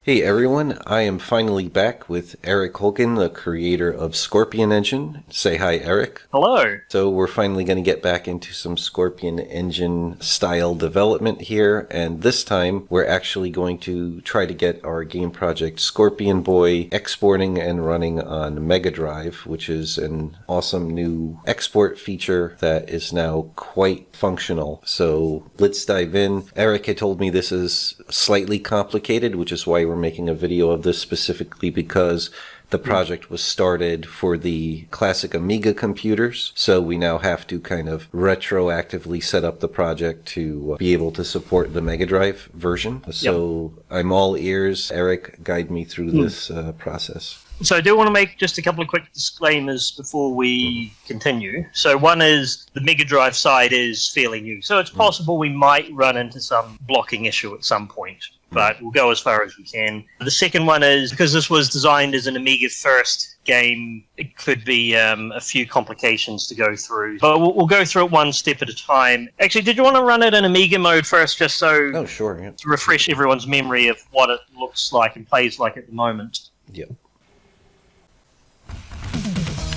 Hey everyone, I am finally back with Erik Hogan, the creator of Scorpion Engine. Say hi, Erik. Hello. So we're finally going to get back into some Scorpion Engine style development here, and this time we're actually going to try to get our game project Scorpion Boy exporting and running on MegaDive, which is an awesome new export feature that is now quite functional. So let's dive in. Erik had told me this is slightly complicated, which is why we're making a video of this specifically because the project was started for the classic Amiga computers, so we now have to kind of retroactively set up the project to be able to support the MegaDive version. So I'm all ears. Erik, guide me through this process. So I do want to make just a couple of quick disclaimers before we continue. So one is the MegaDive side is fairly new, so it's possible we might run into some blocking issue at some point, but we'll go as far as we can. The second one is, because this was designed as an Amiga first game, it could be a few complications to go through. But we'll go through it one step at a time. Actually, did you want to run it in Amiga mode first, just so Oh, sure, yeah. to refresh everyone's memory of what it looks like and plays like at the moment? Yep.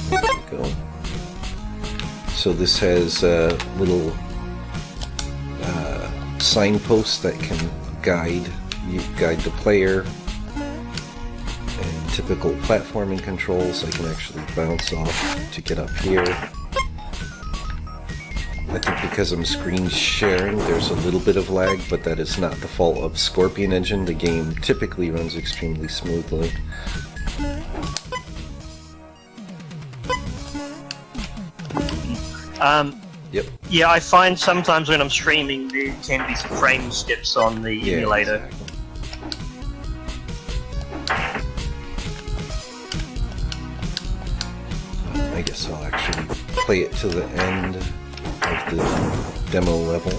There we go. So this has a little signpost that can guide the player, and typical platforming controls. I can actually bounce off to get up here. I think because I'm screen sharing, there's a little bit of lag, but that is not the fault of Scorpion Engine. The game typically runs extremely smoothly. Yep. Yeah, I find sometimes when I'm streaming there can be some frame skips on the emulator. Exactly. I guess I'll actually play it to the end of the demo level.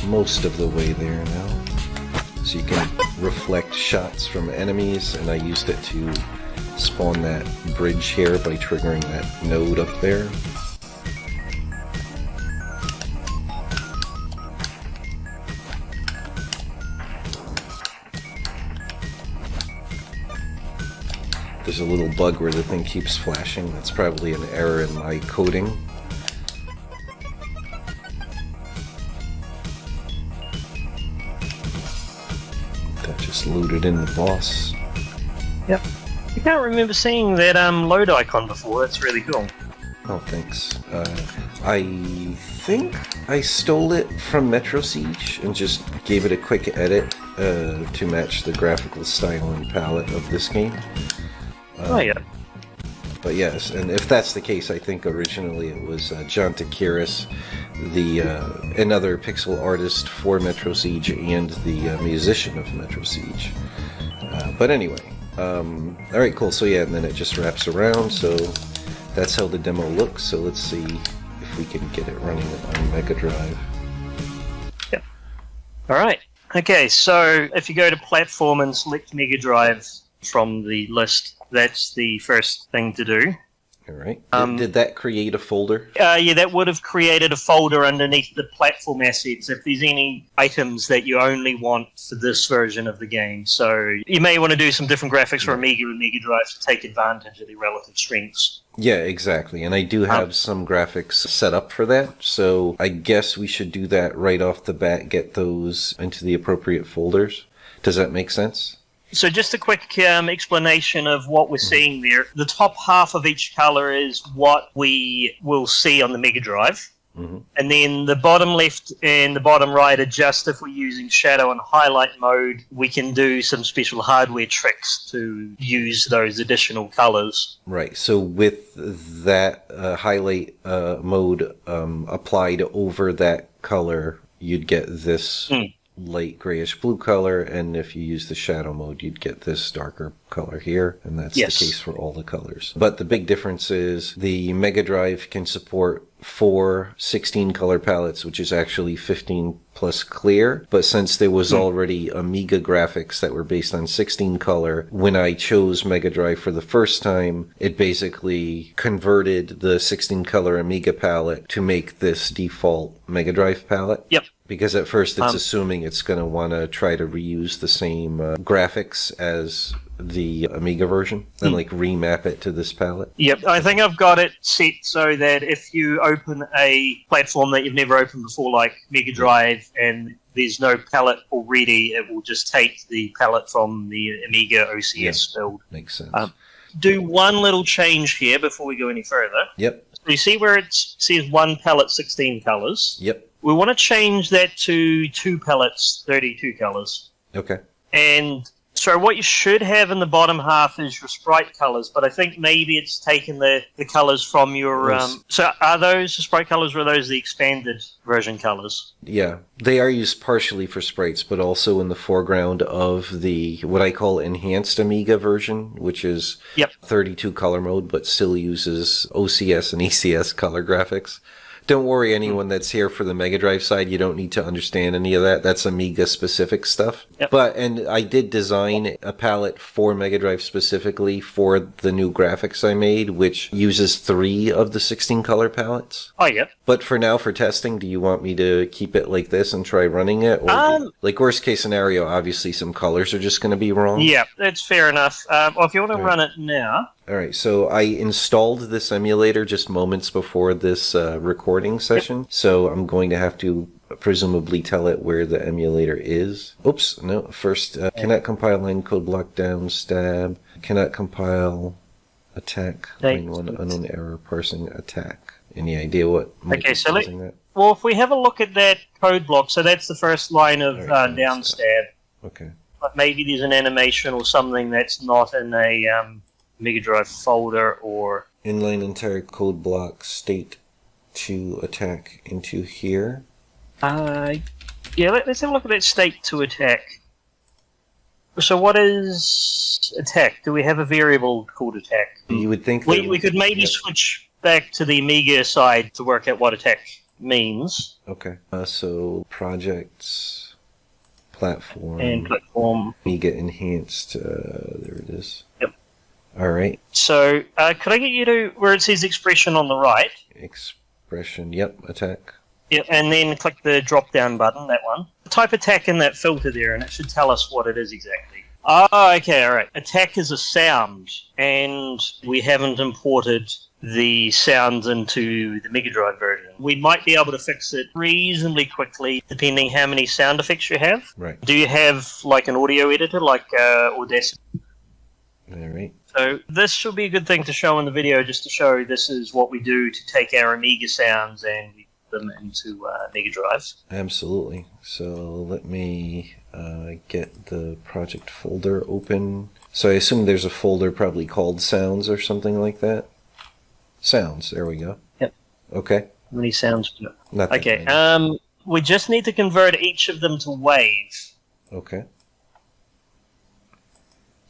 Most of the way there now. So you can reflect shots from enemies, and I used it to spawn that bridge here by triggering that node up there. There's a little bug where the thing keeps flashing. That's probably an error in my coding. That just loaded in the boss. Yep. I can't remember seeing that load icon before. That's really cool. Oh, thanks. I think I stole it from Metro Siege and just gave it a quick edit to match the graphical style and palette of this game. Oh, yeah. But yes, and if that's the case, I think originally it was John Takiris, another pixel artist for Metro Siege and the musician of Metro Siege. But anyway. Alright, cool. So yeah, and then it just wraps around, so that's how the demo looks. So let's see if we can get it running on MegaDive. Yep. Alright. Okay, so if you go to Platform and select MegaDive from the list, that's the first thing to do. Alright. Did that create a folder? Yeah, that would have created a folder underneath the platform assets if there's any items that you only want for this version of the game. So you may want to do some different graphics for Amiga and MegaDive to take advantage of the relative strengths. Yeah, exactly. And I do have some graphics set up for that, so I guess we should do that right off the bat, get those into the appropriate folders. Does that make sense? So just a quick explanation of what we're seeing there. The top half of each color is what we will see on the MegaDive. And then the bottom left and the bottom right are just if we're using shadow and highlight mode, we can do some special hardware tricks to use those additional colors. Right. So with that highlight mode applied over that color, you'd get this light grayish blue color, and if you use the shadow mode, you'd get this darker color here, and that's the case for all the colors. But the big difference is the MegaDive can support 4 16 color palettes, which is actually 15 plus clear. But since there was already Amiga graphics that were based on 16 color, when I chose MegaDrive for the first time, it basically converted the 16 color Amiga palette to make this default MegaDrive palette. Yep. Because at first it's assuming it's going to want to try to reuse the same graphics as the Amiga version and like remap it to this palette. Yep, I think I've got it set so that if you open a platform that you've never opened before, like MegaDrive, and there's no palette already, it will just take the palette from the Amiga OCS build. Makes sense. Do one little change here before we go any further. Yep. So you see where it says one palette 16 colors? Yep. We want to change that to 2 palettes 32 colors. Okay. And so what you should have in the bottom half is your sprite colors, but I think maybe it's taken the colors from your... so are those the sprite colors, or are those the expanded version colors? Yeah, they are used partially for sprites, but also in the foreground of the, what I call enhanced Amiga version, which is 32 color mode, but still uses OCS and ECS color graphics. Don't worry, anyone that's here for the MegaDrive side, you don't need to understand any of that. That's Amiga-specific stuff. Yep. And I did design a palette for MegaDrive specifically for the new graphics I made, which uses 3 of the 16-color palettes. Oh, yeah. But for now, for testing, do you want me to keep it like this and try running it? Or like, worst-case scenario, obviously some colors are just going to be wrong. Yeah, that's fair enough. Well, if you want to run it now... All right, so I installed this emulator just moments before this recording session, so I'm going to have to presumably tell it where the emulator is. Oops, no, first, cannot compile line code block down stab, cannot compile attack, line 1 unknown error parsing attack. Any idea what might be causing that? Well, if we have a look at that code block, so that's the first line of down stab. Okay. But maybe there's an animation or something that's not in a... MegaDrive folder, or inline entire code block state to attack into here. Yeah, let's have a look at that state to attack. So what is attack? Do we have a variable called attack? You would think we could maybe switch back to the Amiga side to work out what attack means. Okay. So projects, platform, and platform. Amiga enhanced. There it is. Yep. All right. So, could I get you to where it says expression on the right? Expression, yep, attack. Yep, and then click the drop-down button, that one. Type attack in that filter there, and it should tell us what it is exactly. Oh, okay, all right. Attack is a sound, and we haven't imported the sounds into the MegaDrive version. We might be able to fix it reasonably quickly, depending how many sound effects you have. Right. Do you have, like, an audio editor, like Audacity? All right. So this should be a good thing to show in the video, just to show this is what we do to take our Amiga sounds and put them into MegaDrive. Absolutely. So let me get the project folder open. So I assume there's a folder probably called Sounds or something like that. Sounds. There we go. Yep. Okay. How many sounds? Not that okay. many. We just need to convert each of them to wave. Okay.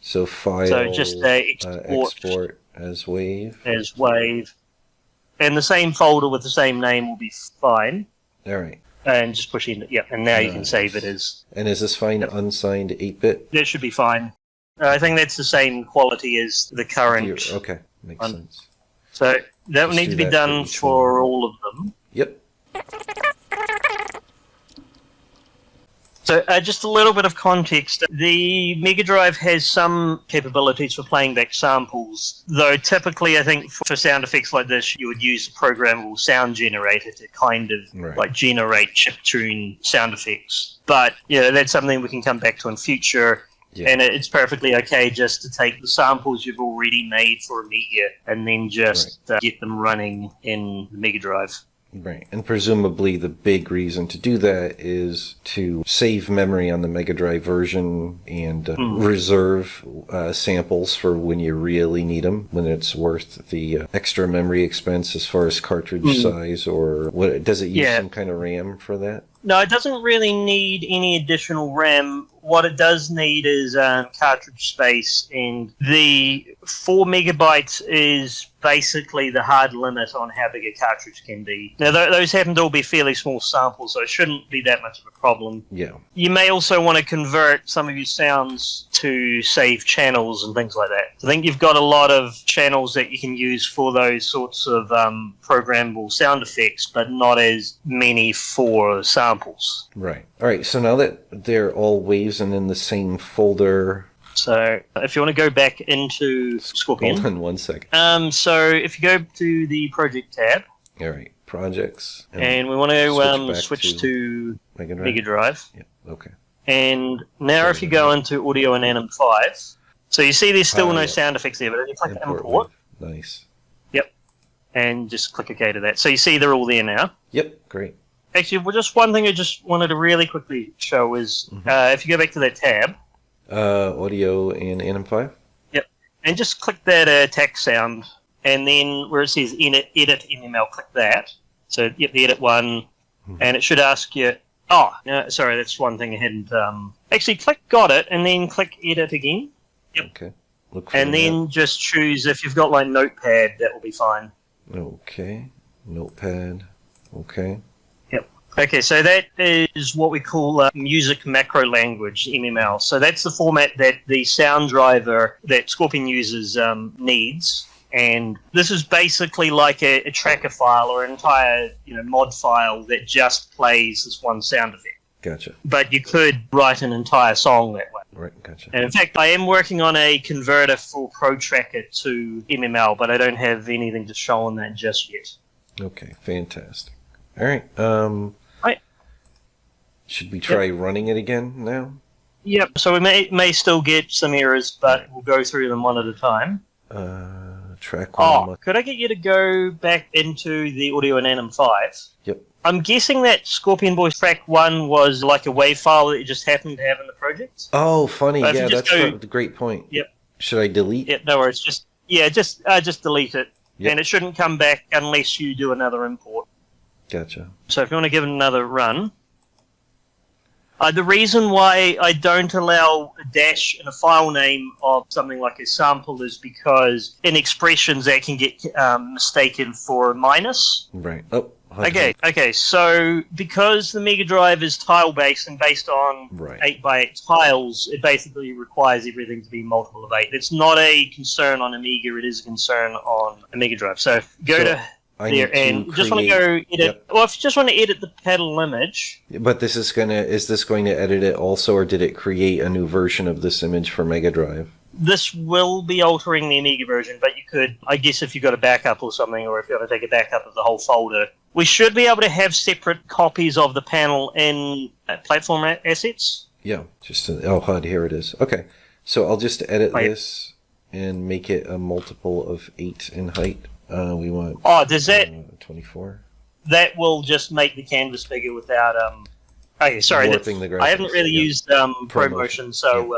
So file, so just export as wave. As wave. And the same folder with the same name will be fine. All right. And just push in, and now you can save it as... And is this fine unsigned 8-bit? That should be fine. I think that's the same quality as the current... Okay, makes sense. So that will need to be done for all of them. Yep. So just a little bit of context. The MegaDrive has some capabilities for playing back samples, though typically I think for sound effects like this you would use a programmable sound generator to kind of like generate chiptune sound effects. But that's something we can come back to in future. Yeah. And it's perfectly okay just to take the samples you've already made for Amiga and then just get them running in the MegaDrive. Right, and presumably the big reason to do that is to save memory on the MegaDrive version and reserve samples for when you really need them, when it's worth the extra memory expense as far as cartridge size, or what? Does it use some kind of RAM for that? No, it doesn't really need any additional RAM. What it does need is cartridge space, and the 4 megabytes is basically the hard limit on how big a cartridge can be. Now, those happen to all be fairly small samples, so it shouldn't be that much of a problem. Yeah. You may also want to convert some of your sounds to save channels and things like that. I think you've got a lot of channels that you can use for those sorts of programmable sound effects, but not as many for samples. Right. All right. So now that they're all waves and in the same folder. So if you want to go back into Scorpion. Hold on 1 second. So if you go to the project tab. All right. Projects. And we want to switch to MegaDrive. Yeah. Okay. And now if you go into Audio and Anim 5, so you see there's still no sound effects there, but then you click Import. Nice. Yep. And just click OK to that. So you see they're all there now. Yep. Great. Actually, well, just one thing I just wanted to really quickly show is if you go back to that tab. Audio and Anim 5? Yep. And just click that text sound, and then where it says edit MML, click that. So, yep, the edit one, and it should ask you, oh, no, sorry, that's one thing I hadn't, actually click got it, and then click edit again. Yep. Okay. Look for and then just choose, if you've got like Notepad, that will be fine. Okay. Notepad. Okay. Okay, so that is what we call music macro language, MML. So that's the format that the sound driver that Scorpion uses needs. And this is basically like a tracker file or an entire mod file that just plays this one sound effect. Gotcha. But you could write an entire song that way. Right, gotcha. And in fact, I am working on a converter for ProTracker to MML, but I don't have anything to show on that just yet. Okay, fantastic. All right. Should we try running it again now? Yep. So we may still get some errors, but we'll go through them one at a time. Track one. Oh, could I get you to go back into the Audio and Anim 5? Yep. I'm guessing that Scorpion Boy track 1 was like a WAV file that you just happened to have in the project. Oh, funny. But Yeah, that's a great point. Yep. Should I delete? Yep. No worries. Just delete it, and it shouldn't come back unless you do another import. Gotcha. So if you want to give it another run. The reason why I don't allow a dash in a file name of something like a sample is because in expressions that can get mistaken for a minus. Right. Oh. Okay. So because the MegaDrive is tile-based and based on 8x8 tiles, it basically requires everything to be multiple of 8. It's not a concern on Amiga. It is a concern on a MegaDrive. So go to... there, and you just want to go edit. Yep. Well, if you just want to edit the pedal image. But is this going to edit it also, or did it create a new version of this image for MegaDrive? This will be altering the Amiga version, but you could, I guess, if you've got a backup or something, or if you want to take a backup of the whole folder, we should be able to have separate copies of the panel in platform assets. Yeah, HUD, here it is. Okay, so I'll just edit this and make it a multiple of 8 in height. We want. Oh, does that 24? That will just make the canvas bigger without Okay, sorry. Warping the graphics. I haven't really used ProMotion, so.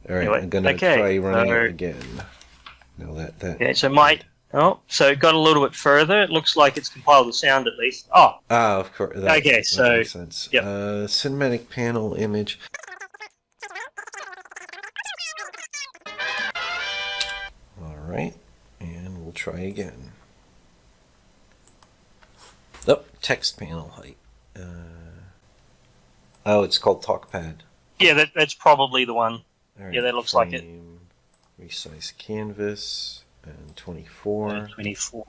All right, anyway, I'm gonna try running it again. No, that. Yeah, so so it got a little bit further. It looks like it's compiled the sound at least. Oh. Of course. Okay, so. That makes sense. Yep. Cinematic panel image. All right. And we'll try again. Oh, text panel height. It's called TalkPad. Yeah, that's probably the one. Right, yeah, that looks like it. Resize canvas and 24. 24.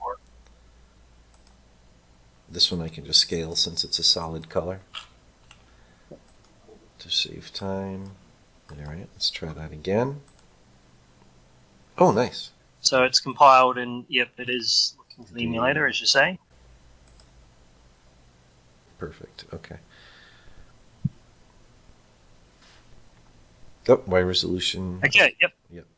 This one I can just scale since it's a solid color to save time. All right, let's try that again. Oh, nice. So it's compiled, and yep, it is looking for the emulator, as you say. Perfect. Okay. Oh, Y resolution. Okay. Yep.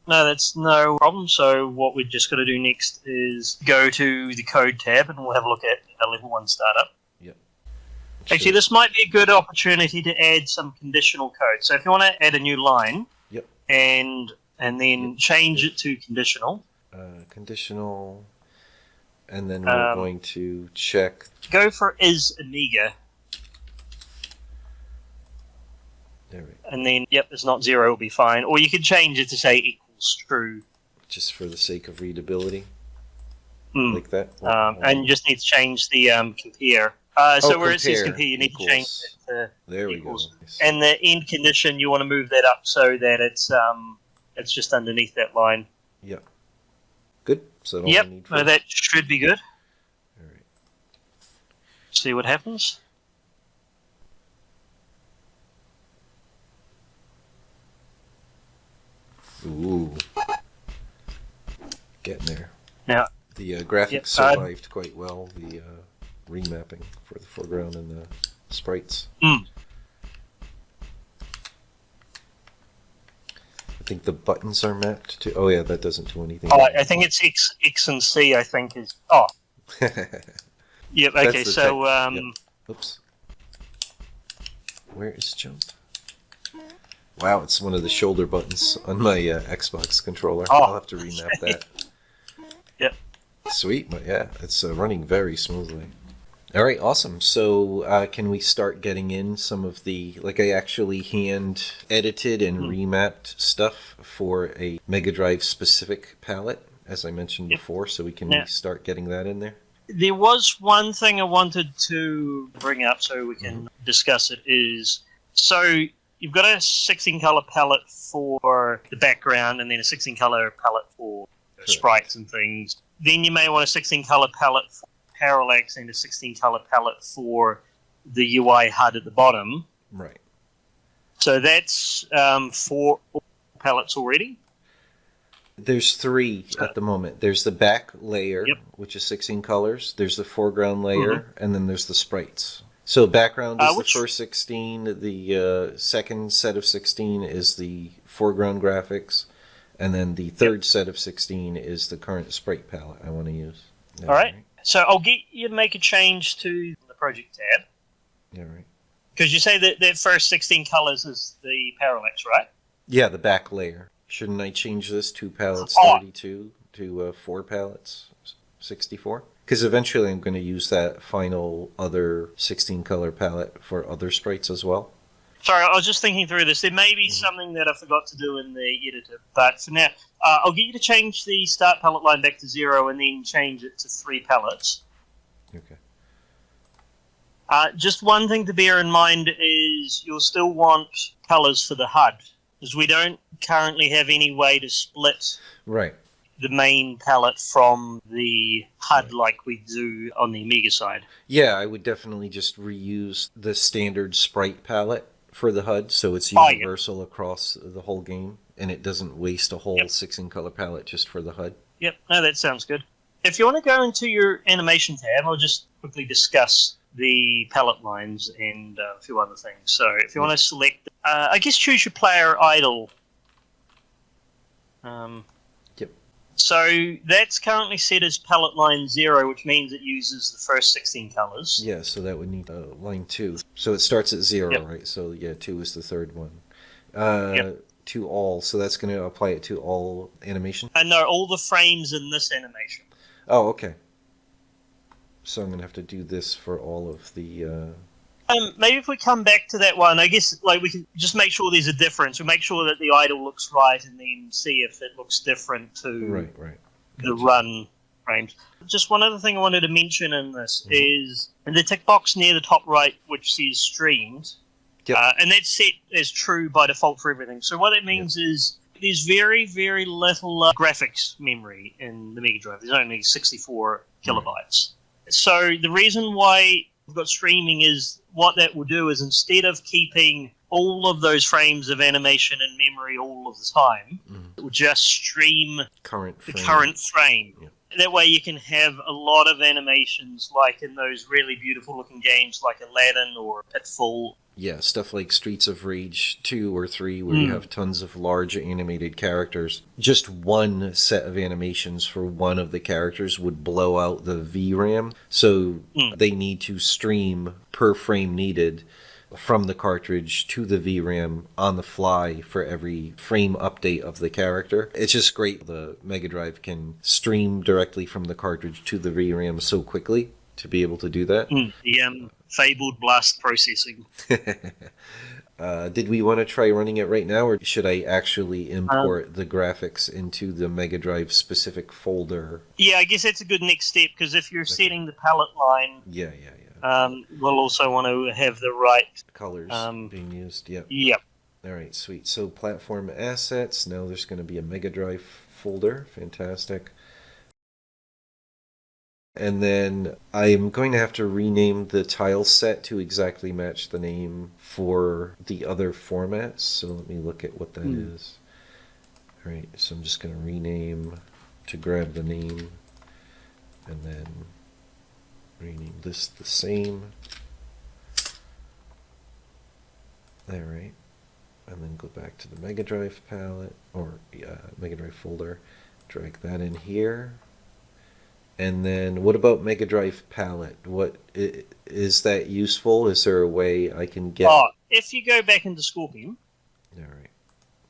No, that's no problem. So what we're just got to do next is go to the code tab, and we'll have a look at a level 1 startup. Yep. Actually, this might be a good opportunity to add some conditional code. So if you want to add a new line, and then change it to conditional. Conditional, and then we're going to check. Go for is Amiga. There we go. And then, yep, it's not 0, it'll be fine. Or you could change it to say equals true. Just for the sake of readability. Mm. Like that. And you just need to change the compare. So where it says compare, you need to change it to there equals. We go. Nice. And the end condition, you want to move that up so that it's just underneath that line. Yep. Good. So Yep, no, that should be good. All right. See what happens. Ooh. Getting there. Now, the graphics survived quite well, the remapping for the foreground and the sprites. Mm. I think the buttons are mapped to... Oh, yeah, that doesn't do anything. Oh, I think it's X and C, I think, is... Oh. Yep, okay, so... Yep. Oops. Where is jump? Wow, it's one of the shoulder buttons on my Xbox controller. Oh. I'll have to remap that. Yep. Sweet, but yeah, it's running very smoothly. All right, awesome. So can we start getting in some of the, like I actually hand edited and remapped stuff for a MegaDrive specific palette, as I mentioned before, so we can start getting that in there? There was one thing I wanted to bring up so we can discuss it is, so you've got a 16 color palette for the background and then a 16 color palette for sprites and things. Then you may want a 16 color palette for parallax and a 16 color palette for the UI HUD at the bottom. Right. So that's 4 palettes already. There's 3 at the moment. There's the back layer, which is 16 colors. There's the foreground layer, and then there's the sprites. So background is the first 16. The second set of 16 is the foreground graphics. And then the third set of 16 is the current sprite palette I want to use. All right. So I'll get you to make a change to the project tab. Yeah, right. Because you say that first 16 colors is the parallax, right? Yeah, the back layer. Shouldn't I change this 2 palettes 32 to 4 palettes 64? Because eventually I'm going to use that final other 16 color palette for other sprites as well. Sorry, I was just thinking through this. There may be something that I forgot to do in the editor, but for now, I'll get you to change the start palette line back to 0 and then change it to 3 palettes. Okay. Just one thing to bear in mind is you'll still want colors for the HUD, because we don't currently have any way to split the main palette from the HUD like we do on the Amiga side. Yeah, I would definitely just reuse the standard sprite palette for the HUD, so it's universal across the whole game, and it doesn't waste a whole 16 color palette just for the HUD. Yep, no, that sounds good. If you want to go into your animation tab, I'll just quickly discuss the palette lines and a few other things. So if you want to select, I guess choose your player idle. So that's currently set as palette line 0, which means it uses the first 16 colors. Yeah, so that would need line 2. So it starts at 0, right? So yeah, 2 is the third one. To all, so that's going to apply it to all animation? No, all the frames in this animation. Oh, okay. So I'm going to have to do this for all of the... Maybe if we come back to that one, I guess like we can just make sure there's a difference. We make sure that the idle looks right and then see if it looks different to the run frames. Just one other thing I wanted to mention in this is in the tick box near the top right, which says streamed, and that's set as true by default for everything. So what that means is there's very, very little graphics memory in the MegaDrive. There's only 64 kilobytes. So the reason why we've got streaming is what that will do is instead of keeping all of those frames of animation in memory all of the time, it will just stream the current frame. Yeah. That way you can have a lot of animations like in those really beautiful looking games like Aladdin or Pitfall. Yeah, stuff like Streets of Rage 2 or 3 where you have tons of large animated characters. Just one set of animations for one of the characters would blow out the VRAM. So they need to stream per frame needed from the cartridge to the VRAM on the fly for every frame update of the character. It's just great. The MegaDrive can stream directly from the cartridge to the VRAM so quickly to be able to do that. The fabled blast processing. Did we want to try running it right now, or should I actually import the graphics into the MegaDrive specific folder? Yeah, I guess that's a good next step, because if you're setting the palette line, Yeah. we'll also want to have the right Colors being used, yep. Yep. All right, sweet. So platform assets, now there's going to be a MegaDrive folder. Fantastic. And then I'm going to have to rename the tile set to exactly match the name for the other formats. So let me look at what that is. All right, so I'm just going to rename to grab the name and then rename this the same. All right. And then go back to the MegaDrive palette, or MegaDrive folder, drag that in here. And then what about MegaDrive palette? What is that useful? Is there a way I can get... if you go back into Scorpion, all right.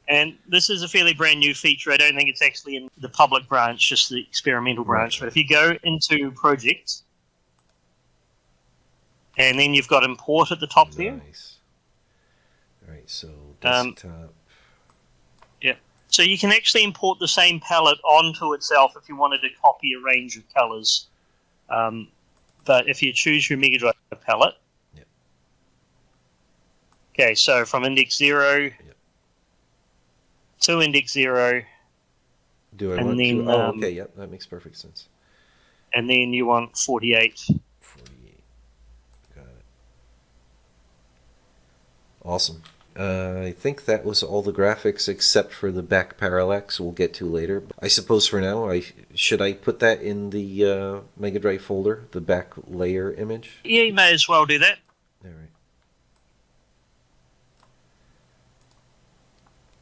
And this is a fairly brand new feature. I don't think it's actually in the public branch, just the experimental branch. But if you go into Project, and then you've got Import at the top there. Nice. All right, so desktop. Yeah. So you can actually import the same palette onto itself if you wanted to copy a range of colors. But if you choose your MegaDrive palette, yep. Okay, so from index 0 to index 0. Do I want to? Oh, okay, yep, that makes perfect sense. And then you want 48. 48. Got it. Awesome. I think that was all the graphics except for the back parallax we'll get to later. I suppose for now, should I put that in the MegaDrive folder, the back layer image? Yeah, you may as well do that. All right.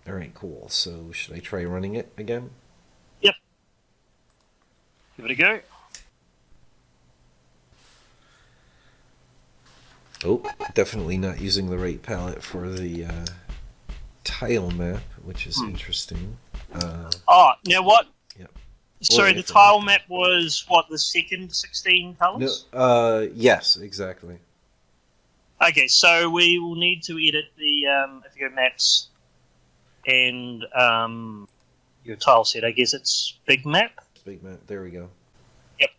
All right, cool. So should I try running it again? Yep. Give it a go. Oh, definitely not using the right palette for the tile map, which is interesting. Now what? Yep. Sorry, the tile map was what, the second 16 colors? No, yes, exactly. Okay, so we will need to edit the, if you go maps and your tile set, I guess it's big map? Big map, there we go. Yep.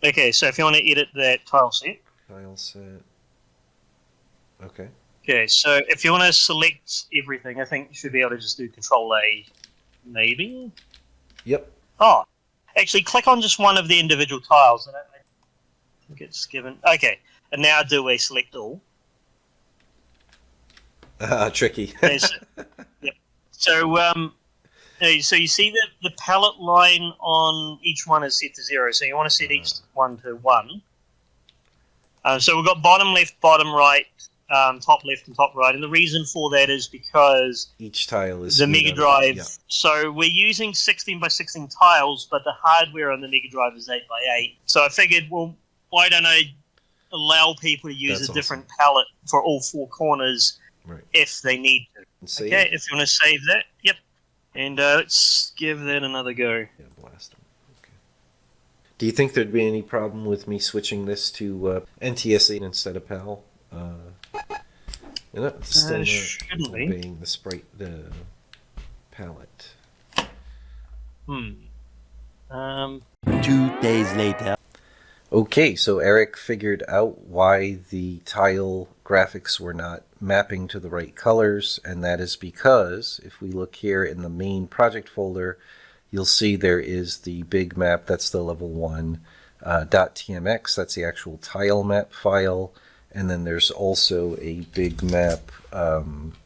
Okay, so if you want to edit that tile set. Tile set. Okay. Okay, so if you want to select everything, I think you should be able to just do Control A, maybe? Yep. Oh, actually, click on just one of the individual tiles. I think it's given. Okay, and now do a select all. Tricky. Okay, so, yep. So you see that the palette line on each one is set to 0. So you want to set each one to 1. So we've got bottom left, bottom right, top left, and top right. And the reason for that is because each tile is the MegaDrive. Yeah. So we're using 16 by 16 tiles, but the hardware on the MegaDrive is 8 by 8. So I figured, well, why don't I allow people to use a different palette for all 4 corners if they need to? Okay, if you want to save that, yep. And let's give that another go. Yeah, blast them. Okay. Do you think there'd be any problem with me switching this to NTSC instead of PAL? Still shouldn't be. Obeying the palette. 2 days later. Okay, so Erik figured out why the tile graphics were not mapping to the right colors, and that is because if we look here in the main project folder, you'll see there is the big map, that's the level 1 .tmx, that's the actual tile map file, and then there's also a big map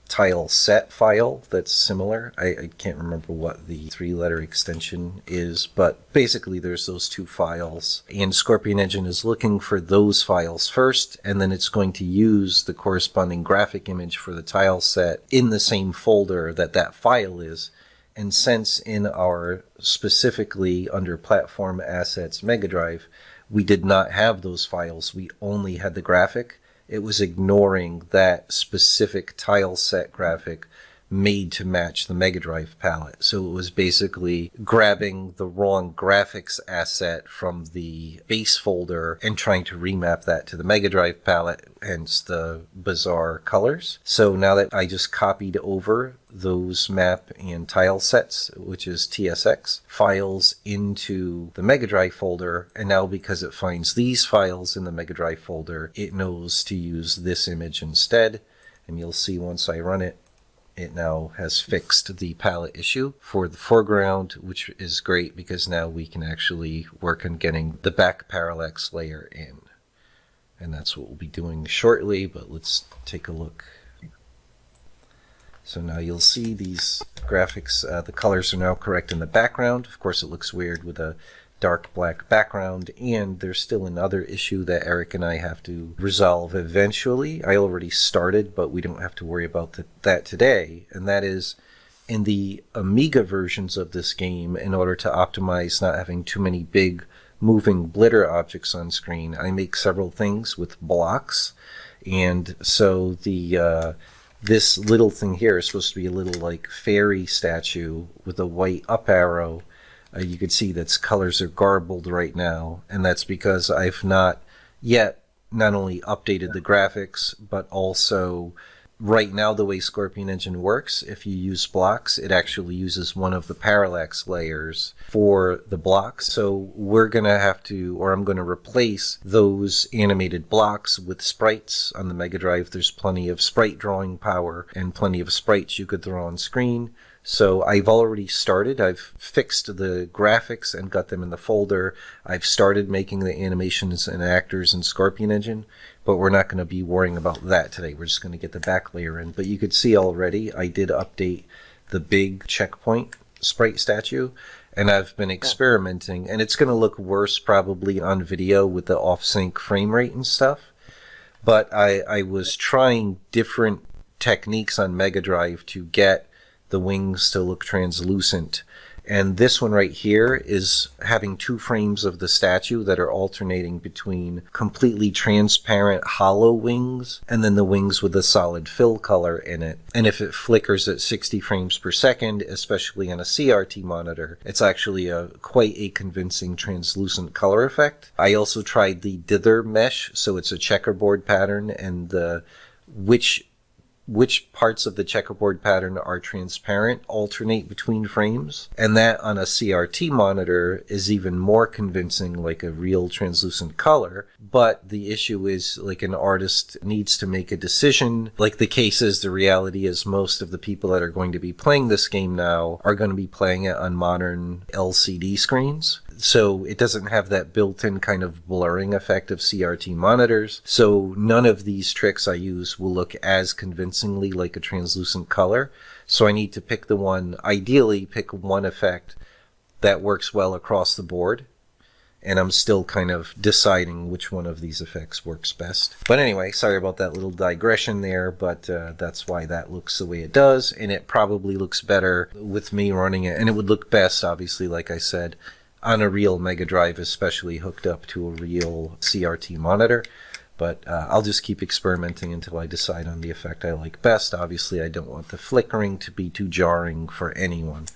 tile set file that's similar. I can't remember what the 3-letter extension is, but basically there's those 2 files, and Scorpion Engine is looking for those files first, and then it's going to use the corresponding graphic image for the tile set in the same folder that that file is. And since in our specifically under Platform Assets MegaDrive, we did not have those files, we only had the graphic, it was ignoring that specific tile set graphic made to match the MegaDrive palette. So it was basically grabbing the wrong graphics asset from the base folder and trying to remap that to the MegaDrive palette, hence the bizarre colors. So now that I just copied over those map and tile sets, which is TSX files, into the MegaDrive folder, and now because it finds these files in the MegaDrive folder, it knows to use this image instead. And you'll see once I run it, it now has fixed the palette issue for the foreground, which is great because now we can actually work on getting the back parallax layer in. And that's what we'll be doing shortly, but let's take a look. So now you'll see these graphics, the colors are now correct in the background. Of course, it looks weird with a dark black background, and there's still another issue that Erik and I have to resolve eventually. I already started, but we don't have to worry about that today, and that is in the Amiga versions of this game, in order to optimize not having too many big moving blitter objects on screen, I make several things with blocks. And so the this little thing here is supposed to be a little like fairy statue with a white up arrow. You can see that its colors are garbled right now, and that's because I've not yet not only updated the graphics, but also right now the way Scorpion Engine works, if you use blocks, it actually uses one of the parallax layers for the blocks. So we're going to have to, or I'm going to replace those animated blocks with sprites on the MegaDrive. There's plenty of sprite drawing power and plenty of sprites you could throw on screen. So I've already started. I've fixed the graphics and got them in the folder. I've started making the animations and actors in Scorpion Engine, but we're not going to be worrying about that today. We're just going to get the back layer in. But you could see already I did update the big checkpoint sprite statue, and I've been experimenting, and it's going to look worse probably on video with the off-sync frame rate and stuff. But I was trying different techniques on MegaDrive to get the wings to look translucent, and this one right here is having 2 frames of the statue that are alternating between completely transparent hollow wings and then the wings with a solid fill color in it. And if it flickers at 60 frames per second, especially on a CRT monitor, it's actually quite a convincing translucent color effect. I also tried the dither mesh, so it's a checkerboard pattern, and the which parts of the checkerboard pattern are transparent alternate between frames, and that on a CRT monitor is even more convincing, like a real translucent color. But the issue is, like, an artist needs to make a decision. Like the case is, the reality is most of the people that are going to be playing this game now are going to be playing it on modern LCD screens. So it doesn't have that built-in kind of blurring effect of CRT monitors. So none of these tricks I use will look as convincingly like a translucent color. So I need to pick the one, ideally pick one effect that works well across the board. And I'm still kind of deciding which one of these effects works best. But anyway, sorry about that little digression there, but that's why that looks the way it does. And it probably looks better with me running it. And it would look best, obviously, like I said, on a real MegaDrive, especially hooked up to a real CRT monitor. But I'll just keep experimenting until I decide on the effect I like best. Obviously, I don't want the flickering to be too jarring for anyone.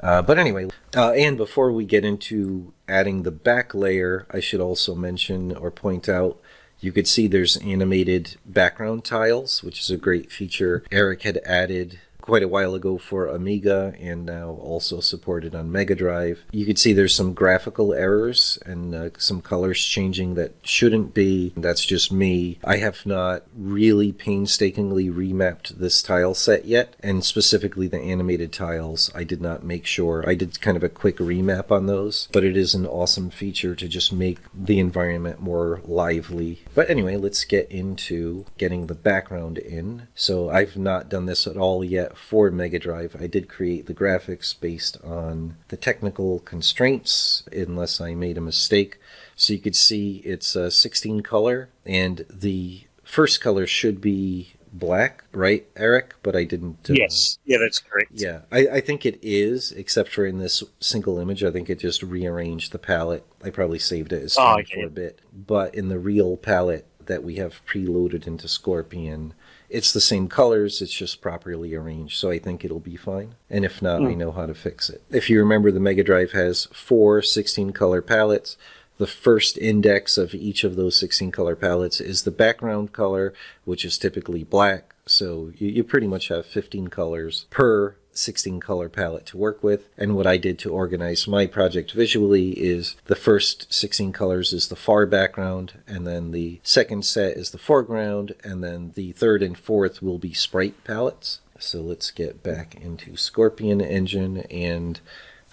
But anyway, and before we get into adding the back layer, I should also mention or point out, you could see there's animated background tiles, which is a great feature Erik had added quite a while ago for Amiga and now also supported on MegaDrive. You can see there's some graphical errors and some colors changing that shouldn't be. That's just me. I have not really painstakingly remapped this tile set yet, and specifically the animated tiles. I did not make sure. I did kind of a quick remap on those, but it is an awesome feature to just make the environment more lively. But anyway, let's get into getting the background in. So I've not done this at all yet for MegaDrive. I did create the graphics based on the technical constraints, unless I made a mistake. So you could see it's a 16 color, and the first color should be black, right, Erik? But I didn't... Yes, yeah, that's correct. Yeah, I think it is, except for in this single image. I think it just rearranged the palette. I probably saved it as for a bit. But in the real palette that we have preloaded into Scorpion. It's the same colors, it's just properly arranged, so I think it'll be fine. And if not, I know how to fix it. If you remember, the MegaDrive has 4 16-color palettes. The first index of each of those 16-color palettes is the background color, which is typically black. So you pretty much have 15 colors per 16-color palette to work with. And what I did to organize my project visually is the first 16 colors is the far background, and then the second set is the foreground, and then the third and fourth will be sprite palettes. So let's get back into Scorpion Engine, and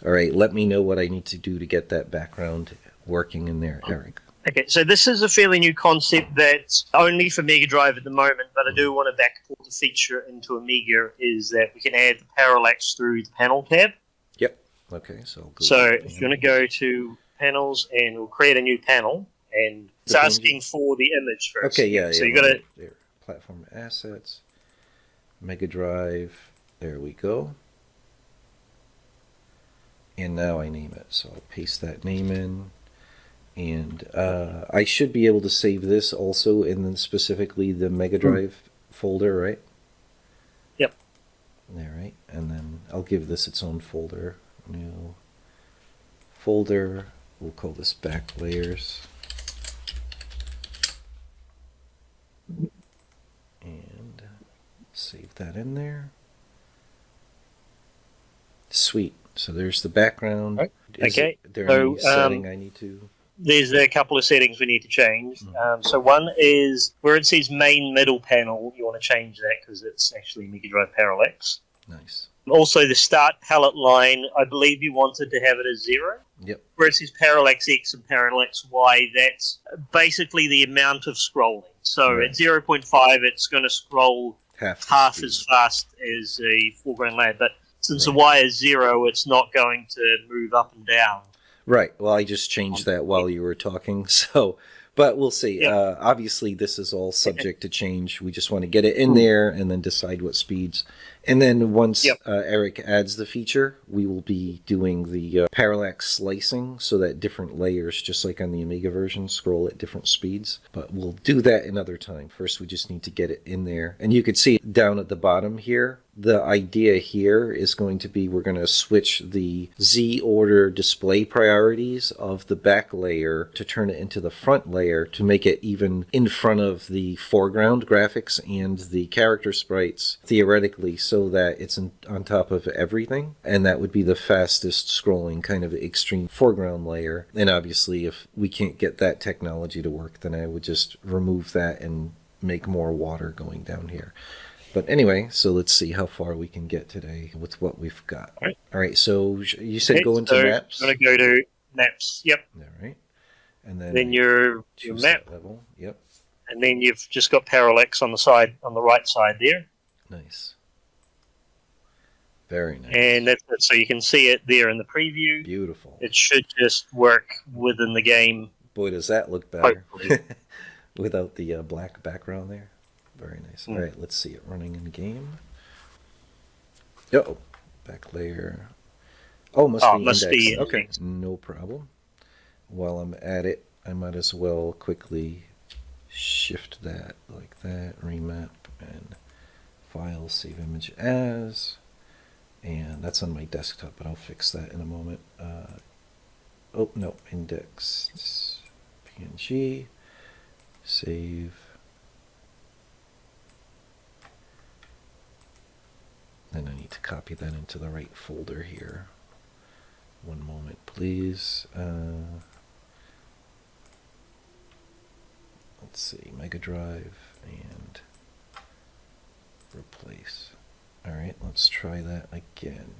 all right, let me know what I need to do to get that background working in there, Eric. Okay, so this is a fairly new concept that's only for MegaDrive at the moment, but I do want to backport the feature into Amiga, is that we can add the parallax through the panel tab. Yep. Okay, so I'll go So if you want to go to panels, and we'll create a new panel, and it's asking for the image first. Okay, yeah. So you got to there. Platform assets, MegaDrive. There we go. And now I name it. So I'll paste that name in. And I should be able to save this also in specifically the MegaDrive folder, right? Yep. All right. And then I'll give this its own folder. New folder. We'll call this back layers. And save that in there. Sweet. So there's the background. Right. Is there So, any setting I need to... There's a couple of settings we need to change. So one is where it says main middle panel, you want to change that because it's actually MegaDrive Parallax. Nice. Also, the start palette line, I believe you wanted to have it as 0. Yep. Where it says Parallax X and Parallax Y, that's basically the amount of scrolling. So Right. at 0.5, it's going to scroll half as fast as a foreground layer. But since the Y is 0, it's not going to move up and down. Right. Well, I just changed that while you were talking. So, but we'll see. Yep. Obviously, this is all subject to change. We just want to get it in there and then decide what speeds. And then once Eric adds the feature, we will be doing the parallax slicing so that different layers, just like on the Amiga version, scroll at different speeds. But we'll do that another time. First, we just need to get it in there. And you can see it down at the bottom here. The idea here is going to be we're going to switch the Z order display priorities of the back layer to turn it into the front layer to make it even in front of the foreground graphics and the character sprites, theoretically, so that it's on top of everything. And that would be the fastest scrolling kind of extreme foreground layer. And obviously, if we can't get that technology to work, then I would just remove that and make more water going down here. But anyway, so let's see how far we can get today with what we've got. All right, so you said go into maps? I'm going to go to maps, yep. All right. And then your map level. Yep. And then you've just got parallax on the side, on the right side there. Nice. Very nice. And that's it. So you can see it there in the preview. Beautiful. It should just work within the game. Boy, does that look better. Without the black background there. Very nice. All right, let's see it running in game. Oh, back layer. Oh, must be indexed. Okay, no problem. While I'm at it, I might as well quickly shift that like that, remap, and file, save image as. And that's on my desktop, but I'll fix that in a moment. Oh, no, indexed PNG, save. Then I need to copy that into the right folder here. One moment, please. Let's see, MegaDrive and replace. All right, let's try that again.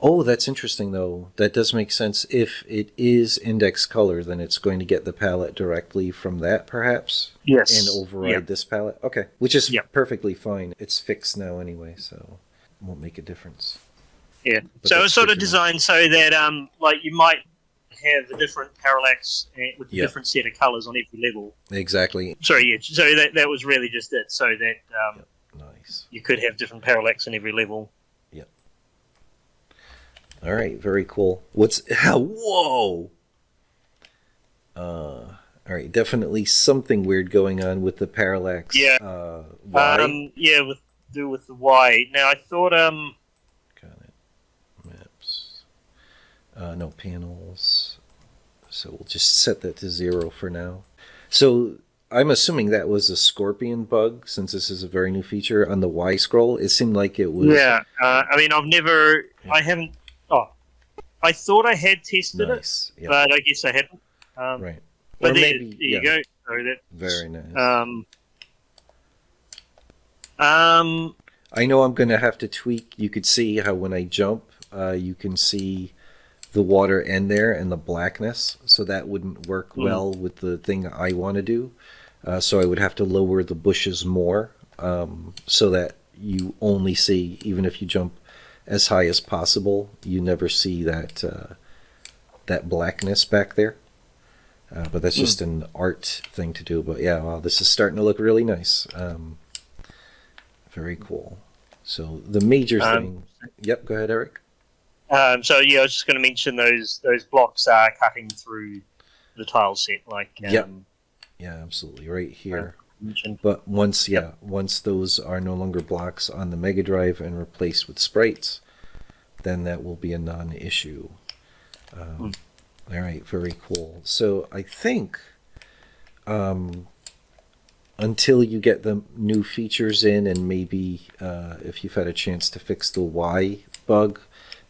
Oh, that's interesting, though. That does make sense. If it is index color, then it's going to get the palette directly from that, perhaps? Yes. And override this palette? Okay, which is perfectly fine. It's fixed now anyway, so it won't make a difference. Yeah, But so that's it's sort good of to know. designed so that like you might have a different parallax with a different set of colors on every level. Exactly. Sorry, yeah, so that was really just it, so that Nice. you could have different parallax in every level. Yep. All right, very cool. Whoa! All right, definitely something weird going on with the parallax. Yeah. Y. With the Y. Now I thought Got it. Maps. No panels. So we'll just set that to 0 for now. So I'm assuming that was a scorpion bug, since this is a very new feature on the Y scroll. It seemed like it was. Yeah. I haven't. Oh, I thought I had tested Nice. it, Yep. but I guess I hadn't. Right. But Or there maybe, you go. So that, very nice. I know I'm going to have to tweak. You could see how when I jump, you can see the water end there and the blackness. So that wouldn't work well with the thing I want to do. So I would have to lower the bushes more so that you only see, even if you jump as high as possible, you never see that that blackness back there. But that's just an art thing to do. But yeah, wow, this is starting to look really nice. Very cool. So the major thing. Yep, go ahead, Eric. I was just going to mention those blocks are cutting through the tile set, like. Yep. Yeah, absolutely, right here. Mentioned. But once those are no longer blocks on the MegaDrive and replaced with sprites, then that will be a non-issue. All right, very cool. So I think until you get the new features in, and maybe if you've had a chance to fix the Y bug,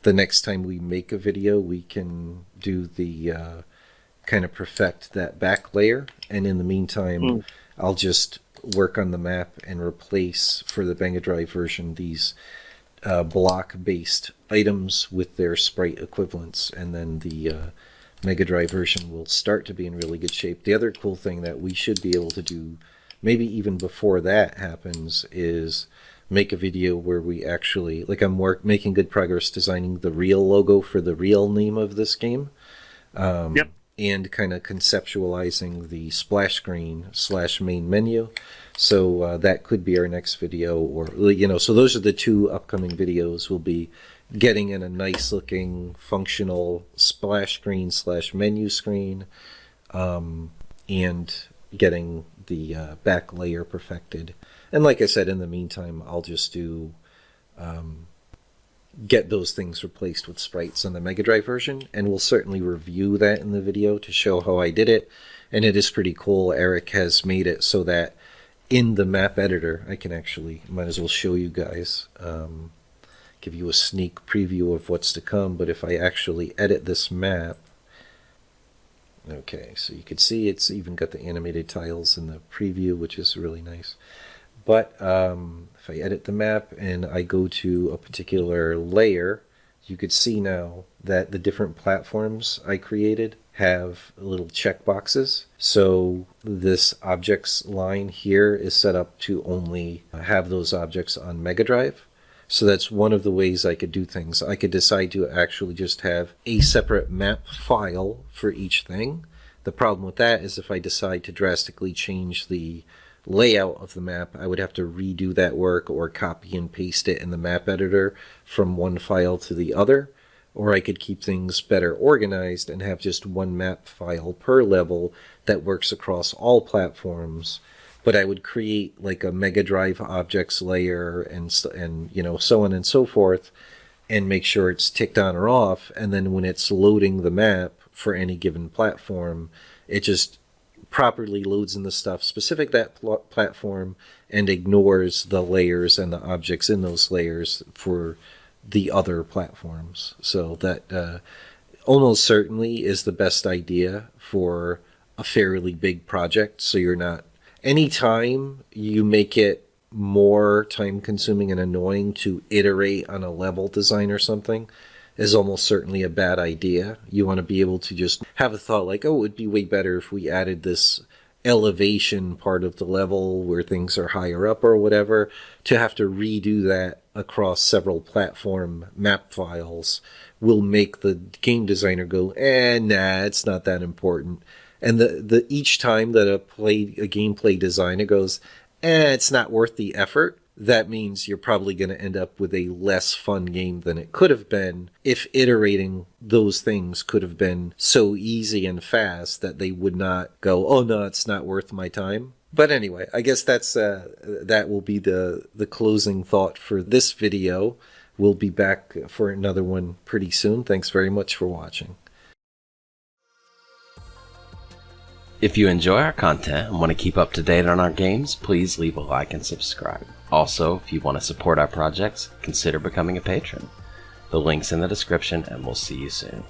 the next time we make a video, we can do the kind of perfect that back layer. And in the meantime, I'll just work on the map and replace, for the MegaDrive version, these block-based items with their sprite equivalents, and then the MegaDrive version will start to be in really good shape. The other cool thing that we should be able to do, maybe even before that happens, is make a video where we actually, like, I'm making good progress designing the real logo for the real name of this game. And kind of conceptualizing the splash screen / main menu. So that could be our next video, or, so those are the two upcoming videos. We'll be getting in a nice looking functional splash screen / menu screen, and getting the back layer perfected. And like I said, in the meantime, I'll just do get those things replaced with sprites on the MegaDrive version, and we'll certainly review that in the video to show how I did it. And it is pretty cool. Erik has made it so that in the map editor, I can actually, might as well show you guys, give you a sneak preview of what's to come. But if I actually edit this map, okay, so you can see it's even got the animated tiles in the preview, which is really nice. But if I edit the map and I go to a particular layer, you could see now that the different platforms I created have little checkboxes. So this objects line here is set up to only have those objects on MegaDrive. So that's one of the ways I could do things. I could decide to actually just have a separate map file for each thing. The problem with that is if I decide to drastically change the layout of the map, I would have to redo that work or copy and paste it in the map editor from one file to the other. Or I could keep things better organized and have just one map file per level that works across all platforms. But I would create like a MegaDrive objects layer and so on and so forth, and make sure it's ticked on or off. And then when it's loading the map for any given platform, it just properly loads in the stuff specific that platform and ignores the layers and the objects in those layers for the other platforms. So that almost certainly is the best idea for a fairly big project. So you're not, anytime you make it more time consuming and annoying to iterate on a level design or something, is almost certainly a bad idea. You want to be able to just have a thought like, oh, it would be way better if we added this elevation part of the level where things are higher up or whatever. To have to redo that across several platform map files will make the game designer go, nah, it's not that important. And the each time that a gameplay designer goes, it's not worth the effort, that means you're probably going to end up with a less fun game than it could have been if iterating those things could have been so easy and fast that they would not go, oh no, it's not worth my time. But anyway, I guess that will be the closing thought for this video. We'll be back for another one pretty soon. Thanks very much for watching. If you enjoy our content and want to keep up to date on our games, please leave a like and subscribe. Also, if you want to support our projects, consider becoming a patron. The link's in the description, and we'll see you soon.